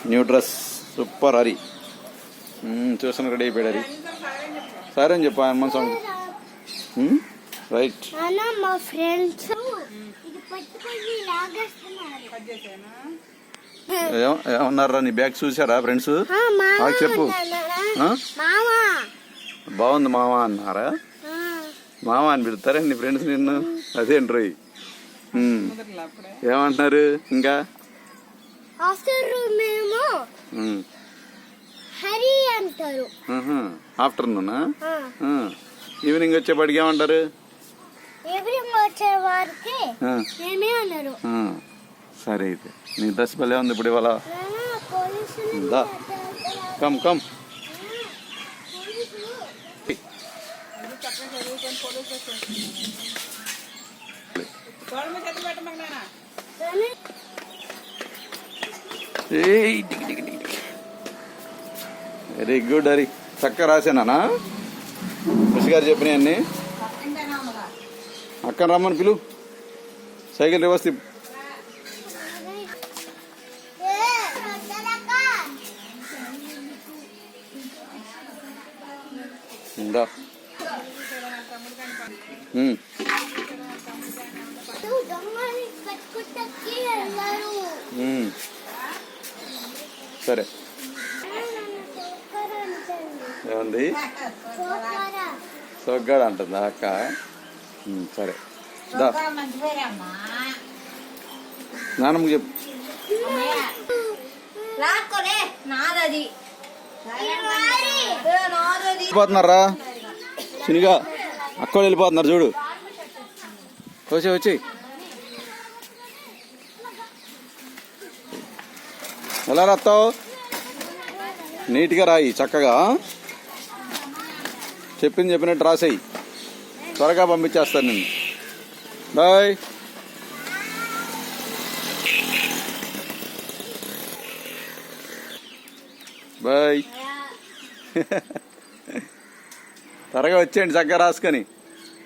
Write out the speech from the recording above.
new dress super Hari చూసాను ready అయిపోయాడు హరి సరే అని చెప్పు ఆయన మనసు రైట్ మా ఫ్రెండ్స్ ఏమన్నారా నీ బ్యాగ్ చూసారా ఫ్రెండ్స్ చెప్పు బాగుంది మామ అన్నారా మామ అని పిలుస్తారా నీ ఫ్రెండ్స్ నిన్ను అదేంట్రీ ఏమంటున్నారు ఇంకా హరి అంటారు ఆఫ్టర్నూనా ఈవినింగ్ వచ్చేపాటికి ఏమంటారు ఈవినింగ్ వచ్చే వారికి మేమే అన్నారు సరే అయితే నీ డ్రెస్ భలే ఉంది ఇప్పుడు ఇవాళ come come very good Hari చక్కగా రాసానా మిస్ గారు చెప్పిన అన్ని అక్కడ రమ్మని పిలు సైకిల్ రివర్స్ ఇందా సరే ఏముంది సొగ్గాడు అంటుందా అక్క సరే నాన్నమ్మకి చెప్పు వెళ్ళిపోతున్నారా సునిగా అక్క వెళ్ళిపోతున్నారు చూడు వచ్చి ఎలా రాస్తావు నీట్గా రాయి చక్కగా చెప్పినట్టు రాసేయి త్వరగా పంపించేస్తాను నేను బాయ్ బాయ్ త్వరగా వచ్చేయండి చక్కగా రాసుకొని